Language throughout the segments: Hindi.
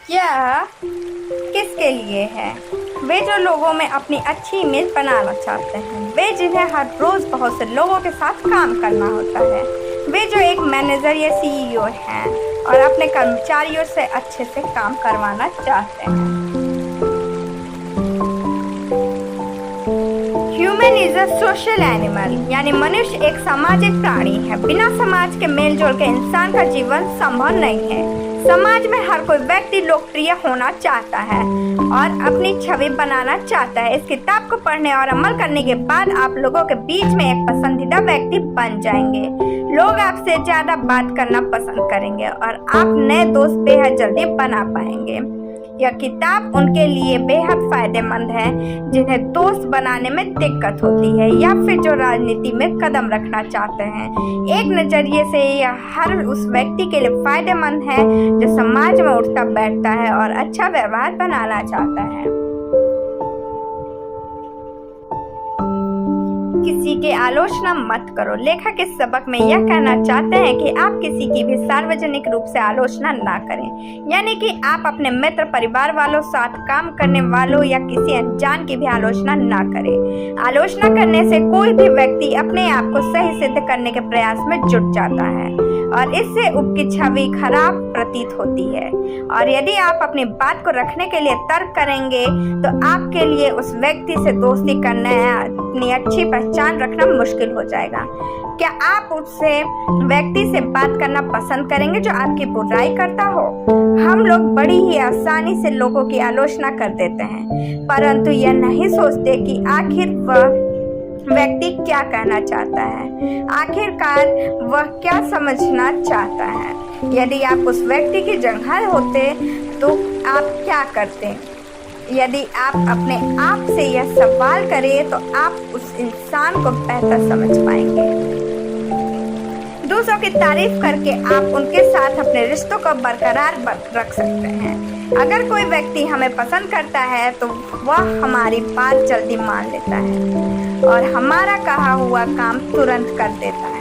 यह किसके लिए है? वे जो लोगों में अपनी अच्छी इमेज बनाना चाहते हैं, वे जिन्हें हर रोज़ बहुत से लोगों के साथ काम करना होता है, वे जो एक मैनेजर या सीईओ हैं और अपने कर्मचारियों से अच्छे से काम करवाना चाहते हैं। Human is a social animal, यानी मनुष्य एक सामाजिक प्राणी है। बिना समाज के मेलजोल के इंसान का जीवन संभव नहीं है। समाज में हर कोई व्यक्ति लोकप्रिय होना चाहता है और अपनी छवि बनाना चाहता है। इस किताब को पढ़ने और अमल करने के बाद आप लोगों के बीच में एक पसंदीदा व्यक्ति बन जाएंगे। लोग आपसे ज़्यादा बात करना पसंद करेंगे और आप नए दोस्त बेहद जल्दी बना पाएंगे। यह किताब उनके लिए बेहद फायदेमंद है जिन्हें दोस्त बनाने में दिक्कत होती है या फिर जो राजनीति में कदम रखना चाहते हैं। एक नज़रिए से यह हर उस व्यक्ति के लिए फायदेमंद है जो समाज में उठता बैठता है और अच्छा व्यवहार बनाना चाहता है। किसी की आलोचना मत करो। लेखक इस सबक में यह कहना चाहते हैं कि आप किसी की भी सार्वजनिक रूप से आलोचना ना करें, यानी कि आप अपने मित्र, परिवार वालों, साथ काम करने वालों या किसी अनजान की भी आलोचना ना करें। आलोचना करने से कोई भी व्यक्ति अपने आप को सही सिद्ध करने के प्रयास में जुट जाता है और इससे उसकी छवि खराब प्रतीत होती है। और यदि आप अपनी बात को रखने के लिए तर्क करेंगे तो आपके लिए उस व्यक्ति से दोस्ती करना या अपनी अच्छी पहचान रखना मुश्किल हो जाएगा। क्या आप उससे व्यक्ति से बात करना पसंद करेंगे जो आपकी बुराई करता हो? हम लोग बड़ी ही आसानी से लोगों की आलोचना कर देते हैं, परंतु यह नहीं सोचते कि आखिर वह व्यक्ति क्या कहना चाहता है, आखिरकार वह क्या समझना चाहता है। यदि आप उस व्यक्ति की जगह होते तो आप क्या करते? यदि आप अपने आप से यह सवाल करें तो आप उस इंसान को बेहतर समझ पाएंगे। दूसरों की तारीफ करके आप उनके साथ अपने रिश्तों को बरकरार रख सकते हैं। अगर कोई व्यक्ति हमें पसंद करता है तो वह हमारी बात जल्दी मान लेता है और हमारा कहा हुआ काम तुरंत कर देता है।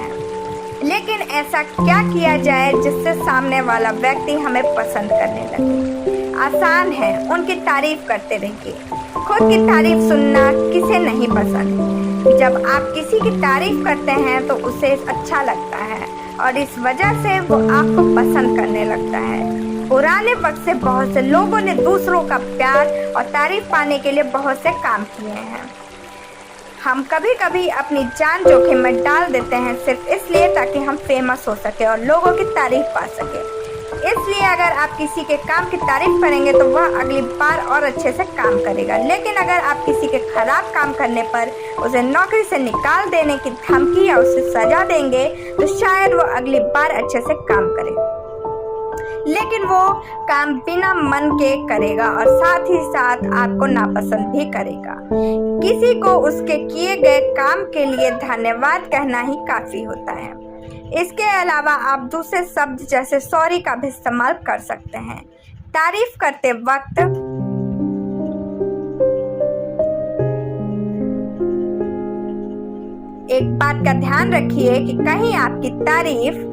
लेकिन ऐसा क्या किया जाए जिससे सामने वाला व्यक्ति हमें पसंद करने लगे? आसान है, उनकी तारीफ करते रहिए। खुद की तारीफ सुनना किसे नहीं पसंद। जब आप किसी की तारीफ करते हैं तो उसे अच्छा लगता है और इस वजह से वो आपको पसंद करने लगता है। पुराने वक्त से बहुत से लोगों ने दूसरों का प्यार और तारीफ पाने के लिए बहुत से काम किए हैं। हम कभी कभी अपनी जान जोखिम में डाल देते हैं सिर्फ इसलिए ताकि हम फेमस हो सके और लोगों की तारीफ पा सके। इसलिए अगर आप किसी के काम की तारीफ करेंगे तो वह अगली बार और अच्छे से काम करेगा। लेकिन अगर आप किसी के खराब काम करने पर उसे नौकरी से निकाल देने की धमकी या उसे सजा देंगे तो शायद वो अगली बार अच्छे से काम करे, लेकिन वो काम बिना मन के करेगा और साथ ही साथ आपको नापसंद भी करेगा। किसी को उसके किए गए काम के लिए धन्यवाद कहना ही काफी होता है। इसके अलावा आप दूसरे शब्द जैसे सॉरी का भी इस्तेमाल कर सकते हैं। तारीफ करते वक्त एक बात का ध्यान रखिए कि कहीं आपकी तारीफ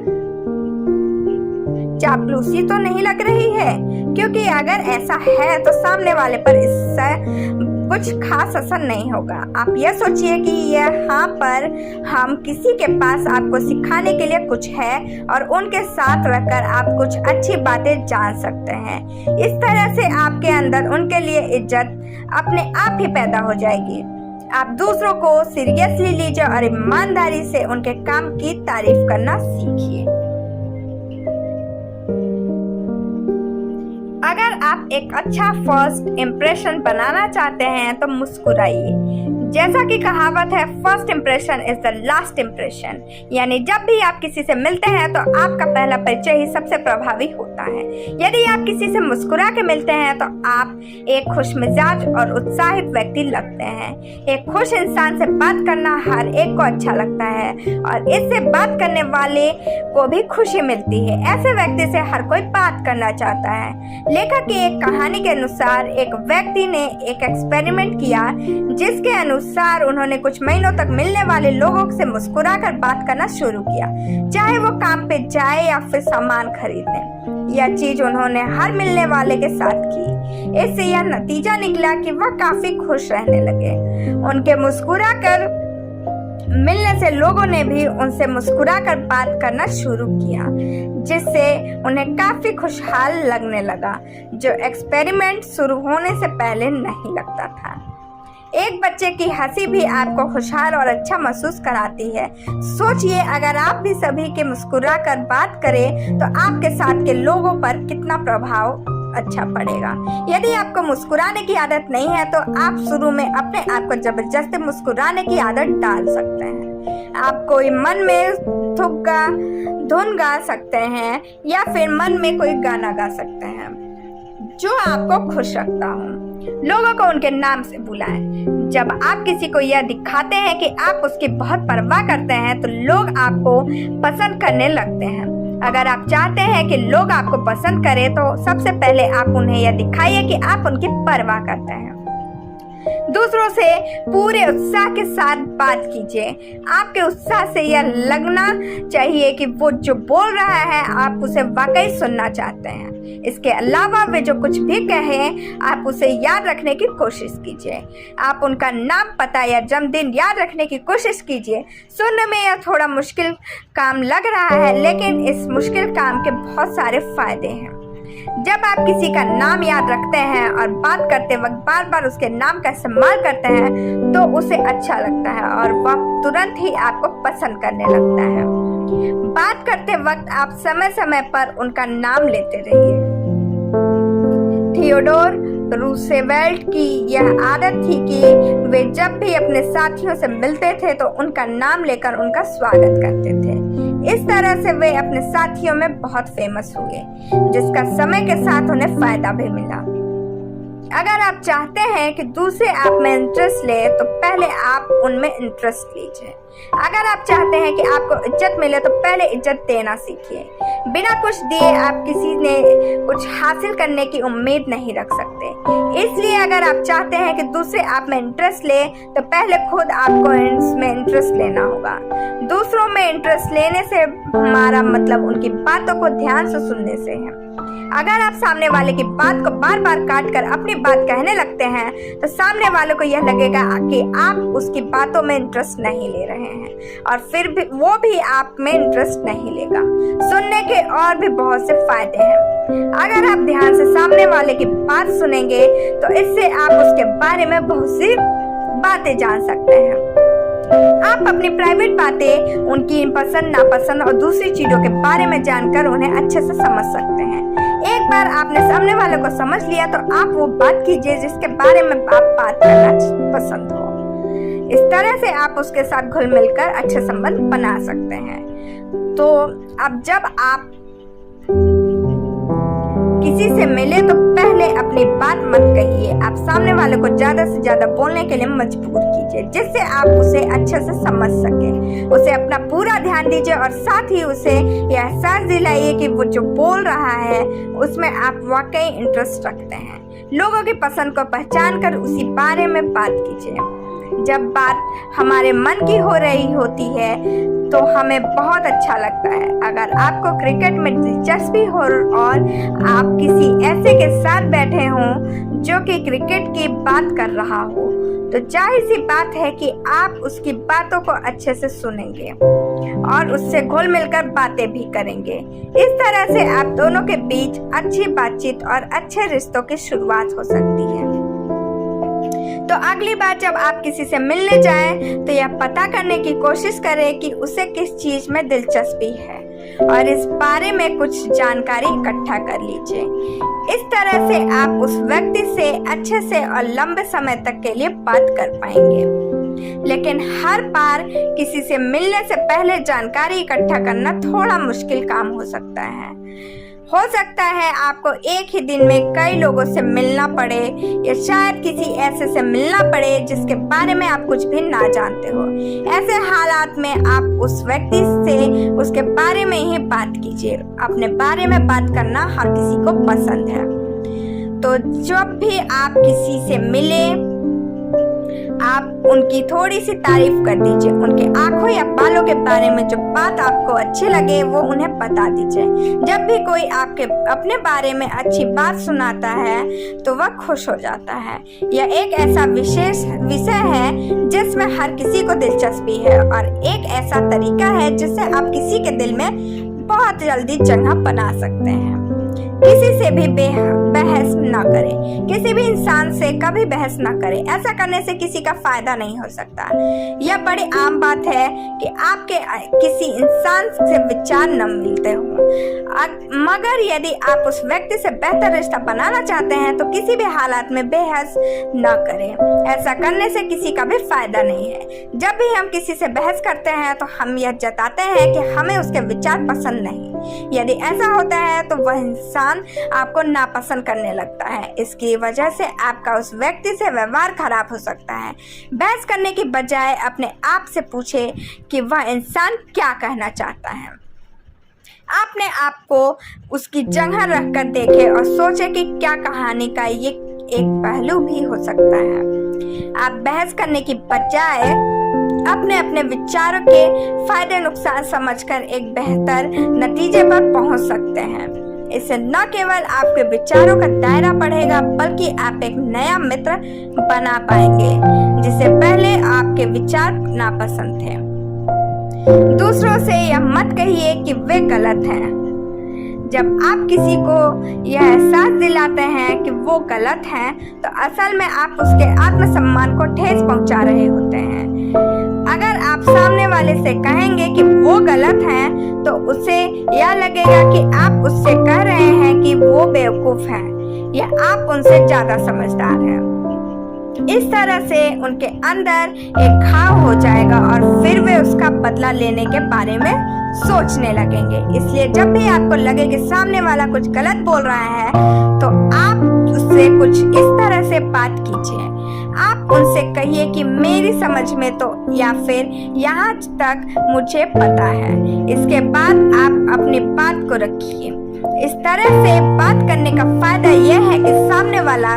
चापलूसी तो नहीं लग रही है, क्योंकि अगर ऐसा है तो सामने वाले पर इससे कुछ खास असर नहीं होगा। आप यह सोचिए कि यहाँ पर हम किसी के पास आपको सिखाने के लिए कुछ है और उनके साथ रहकर आप कुछ अच्छी बातें जान सकते हैं। इस तरह से आपके अंदर उनके लिए इज्जत अपने आप ही पैदा हो जाएगी। आप दूसरों को सीरियसली लीजिए और ईमानदारी से उनके काम की तारीफ करना सीखिए। अगर आप एक अच्छा फर्स्ट इम्प्रेशन बनाना चाहते हैं तो मुस्कुराइए। जैसा कि कहावत है, first impression is the last impression, यानी जब भी आप किसी से मिलते हैं तो आपका पहला परिचय ही सबसे प्रभावी होता है। यदि आप किसी से मुस्कुरा के मिलते हैं तो आप एक खुशमिजाज और उत्साहित व्यक्ति लगते हैं। एक खुश इंसान से बात करना हर एक को अच्छा लगता है और इससे बात करने वाले को भी खुशी मिलती है। ऐसे व्यक्ति से हर कोई बात करना चाहता है। लेखक की एक कहानी के अनुसार एक व्यक्ति ने एक एक्सपेरिमेंट किया जिसके अनुसार उन्होंने कुछ महीनों तक मिलने वाले लोगों से मुस्कुराकर बात करना शुरू किया, चाहे वो काम पे जाए या फिर सामान खरीदने। यह चीज उन्होंने हर मिलने वाले के साथ की। इससे यह नतीजा निकला कि वह काफी खुश रहने लगे। उनके मुस्कुराकर मिलने से लोगों ने भी उनसे मुस्कुराकर बात करना शुरू किया, जिससे उन्हें काफी खुशहाल लगने लगा, जो एक्सपेरिमेंट शुरू होने से पहले नहीं लगता था। एक बच्चे की हंसी भी आपको खुशहाल और अच्छा महसूस कराती है। सोचिए, अगर आप भी सभी के मुस्कुराकर बात करें तो आपके साथ के लोगों पर कितना प्रभाव अच्छा पड़ेगा। यदि आपको मुस्कुराने की आदत नहीं है तो आप शुरू में अपने आप को जबरदस्ती मुस्कुराने की आदत डाल सकते हैं। आप कोई मन में धुन गा सकते हैं या फिर मन में कोई गाना गा सकते हैं जो आपको खुश रखता हो। लोगों को उनके नाम से बुलाएं। जब आप किसी को यह दिखाते हैं कि आप उसकी बहुत परवाह करते हैं तो लोग आपको पसंद करने लगते हैं। अगर आप चाहते हैं कि लोग आपको पसंद करें तो सबसे पहले आप उन्हें यह दिखाइए कि आप उनकी परवाह करते हैं। दूसरों से पूरे उत्साह के साथ बात कीजिए। आपके उत्साह से यह लगना चाहिए कि वो जो बोल रहा है आप उसे वाकई सुनना चाहते हैं। इसके अलावा वे जो कुछ भी कहें आप उसे याद रखने की कोशिश कीजिए। आप उनका नाम, पता या जन्मदिन याद रखने की कोशिश कीजिए। सुनने में यह थोड़ा मुश्किल काम लग रहा है, लेकिन इस मुश्किल काम के बहुत सारे फायदे हैं। जब आप किसी का नाम याद रखते हैं और बात करते वक्त बार बार उसके नाम का इस्तेमाल करते हैं तो उसे अच्छा लगता है और वह तुरंत ही आपको पसंद करने लगता है। बात करते वक्त आप समय समय पर उनका नाम लेते रहिए। थियोडोर रूसवेल्ट की यह आदत थी कि वे जब भी अपने साथियों से मिलते थे तो उनका नाम लेकर उनका स्वागत करते थे। इस तरह से वे अपने साथियों में बहुत फेमस हुए, जिसका समय के साथ उन्हें फायदा भी मिला। अगर आप चाहते हैं कि दूसरे आप में इंटरेस्ट ले तो पहले आप उनमें इंटरेस्ट लीजिए। अगर आप चाहते हैं कि आपको इज्जत मिले तो पहले इज्जत देना सीखिए। बिना कुछ दिए आप किसी ने कुछ हासिल करने की उम्मीद नहीं रख सकते। इसलिए अगर आप चाहते हैं कि दूसरे आप में इंटरेस्ट ले तो पहले खुद आपको इसमें इंटरेस्ट लेना होगा। दूसरों में इंटरेस्ट लेने से हमारा मतलब उनकी बातों को ध्यान से सुनने से है। अगर आप सामने वाले की बात को बार बार काट कर अपनी बात कहने लगते हैं तो सामने वाले को यह लगेगा कि आप उसकी बातों में इंटरेस्ट नहीं ले रहे हैं और फिर भी वो भी आप में इंटरेस्ट नहीं लेगा। सुनने के और भी बहुत से फायदे हैं। अगर आप ध्यान से सामने वाले की बात सुनेंगे तो इससे आप उसके बारे में बहुत सी बातें जान सकते हैं। आप अपनी प्राइवेट बातें, उनकी पसंद नापसंद और दूसरी चीजों के बारे में जानकर उन्हें अच्छे से समझ सकते हैं। एक बार आपने सामने वाले को समझ लिया तो आप वो बात कीजिए जिसके बारे में आप बात करना पसंद हो। इस तरह से आप उसके साथ घुल मिलकर अच्छे संबंध बना सकते हैं। तो अब जब आप किसी से मिले तो पहले अपनी बात मत कहिए। आप सामने वाले को ज्यादा से ज्यादा बोलने के लिए मजबूर कीजिए, जिससे आप उसे अच्छे से समझ सके। उसे अपना पूरा ध्यान दीजिए और साथ ही उसे यह एहसास दिलाइए कि वो जो बोल रहा है उसमें आप वाकई इंटरेस्ट रखते हैं। लोगों की पसंद को पहचान कर उसी बारे में बात कीजिए। जब बात हमारे मन की हो रही होती है तो हमें बहुत अच्छा लगता है। अगर आपको क्रिकेट में दिलचस्पी हो और आप किसी ऐसे के साथ बैठे हों जो कि क्रिकेट की बात कर रहा हो तो जाहिर सी बात है कि आप उसकी बातों को अच्छे से सुनेंगे और उससे घुल मिलकर बातें भी करेंगे। इस तरह से आप दोनों के बीच अच्छी बातचीत और अच्छे रिश्तों की शुरुआत हो सकती है। तो अगली बार जब आप किसी से मिलने जाएं तो यह पता करने की कोशिश करें कि उसे किस चीज में दिलचस्पी है और इस बारे में कुछ जानकारी इकट्ठा कर लीजिए। इस तरह से आप उस व्यक्ति से अच्छे से और लंबे समय तक के लिए बात कर पाएंगे। लेकिन हर बार किसी से मिलने से पहले जानकारी इकट्ठा करना थोड़ा मुश्किल काम हो सकता है। हो सकता है आपको एक ही दिन में कई लोगों से मिलना पड़े या शायद किसी ऐसे से मिलना पड़े जिसके बारे में आप कुछ भी ना जानते हो। ऐसे हालात में आप उस व्यक्ति से उसके बारे में ही बात कीजिए। अपने बारे में बात करना हर किसी को पसंद है। तो जब भी आप किसी से मिले आप उनकी थोड़ी सी तारीफ कर दीजिए। उनके आंखों या बालों के बारे में जो बात आपको अच्छी लगे वो उन्हें बता दीजिए। जब भी कोई आपके अपने बारे में अच्छी बात सुनाता है तो वह खुश हो जाता है। यह एक ऐसा विशेष विषय है जिसमें हर किसी को दिलचस्पी है और एक ऐसा तरीका है जिससे आप किसी के दिल में बहुत जल्दी जगह बना सकते हैं। किसी से भी बहस ना करें। किसी भी इंसान से कभी बहस ना करें। ऐसा करने से किसी का फायदा नहीं हो सकता। यह बड़ी आम बात है कि आपके किसी इंसान से विचार न मिलते हो, मगर यदि आप उस व्यक्ति से बेहतर रिश्ता बनाना चाहते हैं तो किसी भी हालात में बहस न करें। ऐसा करने से किसी का भी फायदा नहीं है। जब भी हम किसी से बहस करते हैं तो हम यह जताते हैं कि हमें उसके विचार पसंद नहीं। यदि ऐसा होता है तो वह इंसान आपको नापसंद करने लगता है। इसकी वजह से आपका उस व्यक्ति से व्यवहार खराब हो सकता है। बहस करने की बजाय अपने आप से पूछे कि वह इंसान क्या कहना चाहता है। अपने आप को उसकी जगह रखकर देखें और सोचें कि क्या कहानी का ये एक पहलू भी हो सकता है। आप बहस करने की बजाय अपने अपने विचारों के फायदे नुकसान समझकर एक बेहतर नतीजे पर पहुंच सकते हैं। इससे न केवल आपके विचारों का दायरा बढ़ेगा बल्कि आप एक नया मित्र बना पाएंगे जिसे पहले आपके विचार नापसंद थे। दूसरों से यह मत कहिए कि वे गलत हैं। जब आप किसी को यह एहसास दिलाते हैं कि वो गलत हैं तो असल में आप उसके आत्मसम्मान को ठेस पहुंचा रहे होते हैं। अगर आप सामने वाले से कहेंगे कि वो गलत हैं तो उसे यह लगेगा कि आप उससे कह रहे हैं कि वो बेवकूफ है या आप उनसे ज्यादा समझदार हैं। इस तरह से उनके अंदर एक घाव हो जाएगा और फिर वे उसका बदला लेने के बारे में सोचने लगेंगे। इसलिए जब भी आपको लगे कि सामने वाला कुछ गलत बोल रहा है तो आप उससे कुछ इस तरह से बात कीजिए। आप उनसे कहिए कि मेरी समझ में तो या फिर यहाँ तक मुझे पता है। इसके बाद आप अपनी बात को रखिए। इस तरह से बात करने का फायदा यह है कि सामने वाला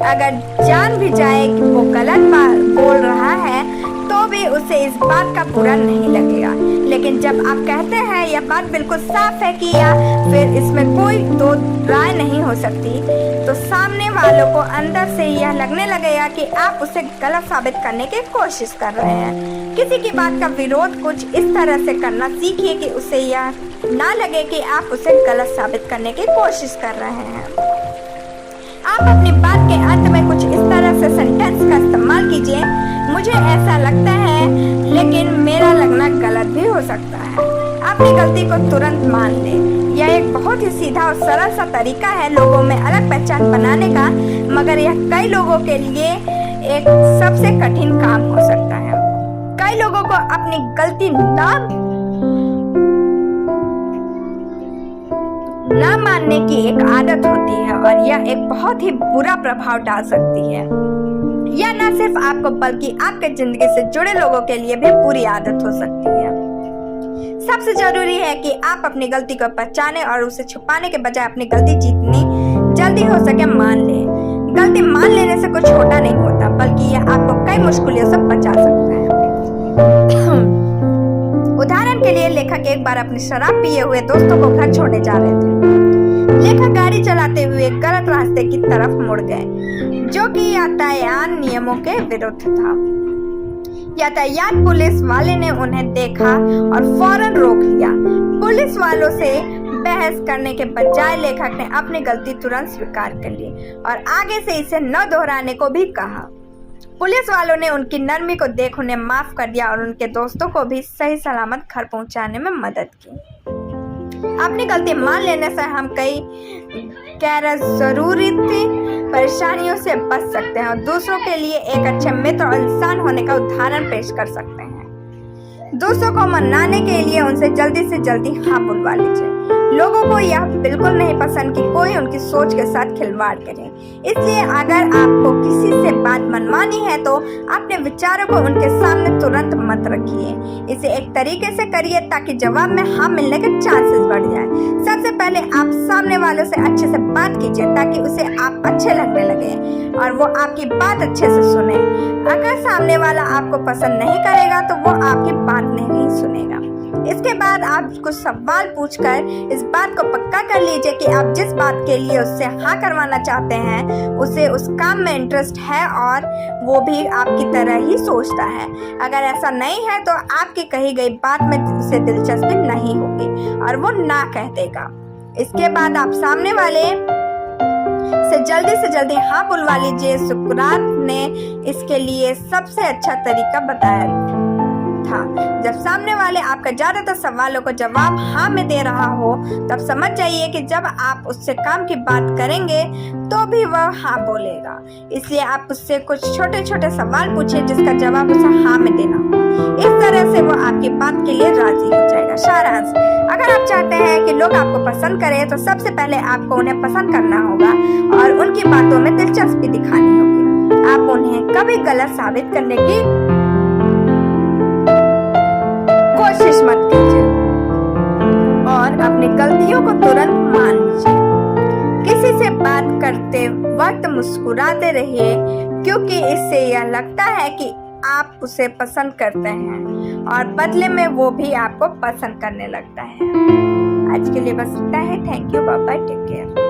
अगर जान भी जाए कि वो गलत बात बोल रहा है तो भी उसे इस बात का बुरा नहीं लगेगा। लेकिन जब आप कहते हैं यह बात बिल्कुल साफ है कि या फिर इसमें कोई दो राय नहीं हो सकती तो सामने वालों को अंदर से यह लगने लगेगा कि आप उसे गलत साबित करने की कोशिश कर रहे हैं। किसी की बात का विरोध कुछ इस तरह से करना सीखिए कि उसे यह ना लगे कि आप उसे गलत साबित करने की कोशिश कर रहे हैं। आप अपनी बात के अंत में कुछ इस तरह से सेंटेंस का इस्तेमाल कीजिए। मुझे ऐसा लगता है लेकिन मेरा लगना गलत भी हो सकता है। अपनी गलती को तुरंत मान ले। यह एक बहुत ही सीधा और सरल सा तरीका है लोगों में अलग पहचान बनाने का, मगर यह कई लोगों के लिए एक सबसे कठिन काम हो सकता है। कई लोगों को अपनी गलती ना मानने की एक आदत होती है और यह एक बहुत ही बुरा प्रभाव डाल सकती है। यह न सिर्फ आपको बल्कि आपके जिंदगी से जुड़े लोगों के लिए भी बुरी आदत हो सकती है। सबसे जरूरी है कि आप अपनी गलती को पहचानें और उसे छुपाने के बजाय अपनी गलती जितनी जल्दी हो सके मान लें। गलती मान लेने से कुछ छोटा नहीं होता बल्कि यह आपको कई मुश्किलों से बचा सकता है। उदाहरण के लिए लेखक एक बार अपनी शराब पिए हुए दोस्तों को घर छोड़ने जा रहे थे। लेखक गाड़ी चलाते हुए गलत रास्ते की तरफ मुड़ गए जो कि यातायात नियमों के विरुद्ध था। यातायात पुलिस वाले ने उन्हें देखा और फौरन रोक लिया। पुलिस वालों से बहस करने के बजाय लेखक ने अपनी गलती तुरंत स्वीकार कर ली और आगे से इसे न दोहराने को भी कहा। पुलिस वालों ने उनकी नरमी को देख उन्हें माफ कर दिया और उनके दोस्तों को भी सही सलामत घर पहुंचाने में मदद की। अपनी गलती मान लेने से हम कई गैर जरूरी परेशानियों से बच सकते हैं और दूसरों के लिए एक अच्छे मित्र और इंसान होने का उदाहरण पेश कर सकते हैं। दूसरों को मनाने के लिए उनसे जल्दी से जल्दी हाँ बुलवा लीजिए। लोगों को यह बिल्कुल नहीं पसंद कि कोई उनकी सोच के साथ खिलवाड़ करे। इसलिए अगर आपको किसी से बात मनवानी है तो अपने विचारों को उनके सामने तुरंत मत रखिए। इसे एक तरीके से करिए ताकि जवाब में हाँ मिलने के चांसेस बढ़ जाए। सबसे पहले आप सामने वालों से अच्छे से बात कीजिए ताकि उसे आप अच्छे लगने लगे और वो आपकी बात अच्छे से सुने। अगर सामने वाला आपको पसंद नहीं करेगा तो वो आपकी बात नहीं सुनेगा। इसके बाद आप कुछ सवाल पूछकर इस बात को पक्का कर लीजिए कि आप जिस बात के लिए उससे हाँ करवाना चाहते हैं उसे उस काम में इंटरेस्ट है और वो भी आपकी तरह ही सोचता है। अगर ऐसा नहीं है तो आपकी कही गई बात में उसे दिलचस्पी नहीं होगी और वो ना कह देगा। इसके बाद आप सामने वाले से जल्दी हाँ बुलवा लीजिए। सुकरात ने इसके लिए सबसे अच्छा तरीका बताया था। जब सामने वाले आपका ज्यादातर सवालों को जवाब हाँ में दे रहा हो तब समझ जाइए कि जब आप उससे काम की बात करेंगे तो भी वह हाँ बोलेगा। इसलिए आप उससे कुछ छोटे छोटे सवाल पूछिए जिसका जवाब उसे हाँ में देना हो। इस तरह से वो आपकी बात के लिए राजी हो जाएगा। सारांश, अगर आप चाहते हैं कि लोग आपको पसंद करें तो सबसे पहले आपको उन्हें पसंद करना होगा और उनकी बातों में दिलचस्पी दिखानी होगी। आप उन्हें कभी गलत साबित करने की कोशिश मत कीजिए और अपनी गलतियों को तुरंत मान लीजिए। किसी से बात करते वक्त मुस्कुराते रहिए क्योंकि इससे यह लगता है कि आप उसे पसंद करते हैं और बदले में वो भी आपको पसंद करने लगता है। आज के लिए बस इतना है। Thank you, bye bye, take care.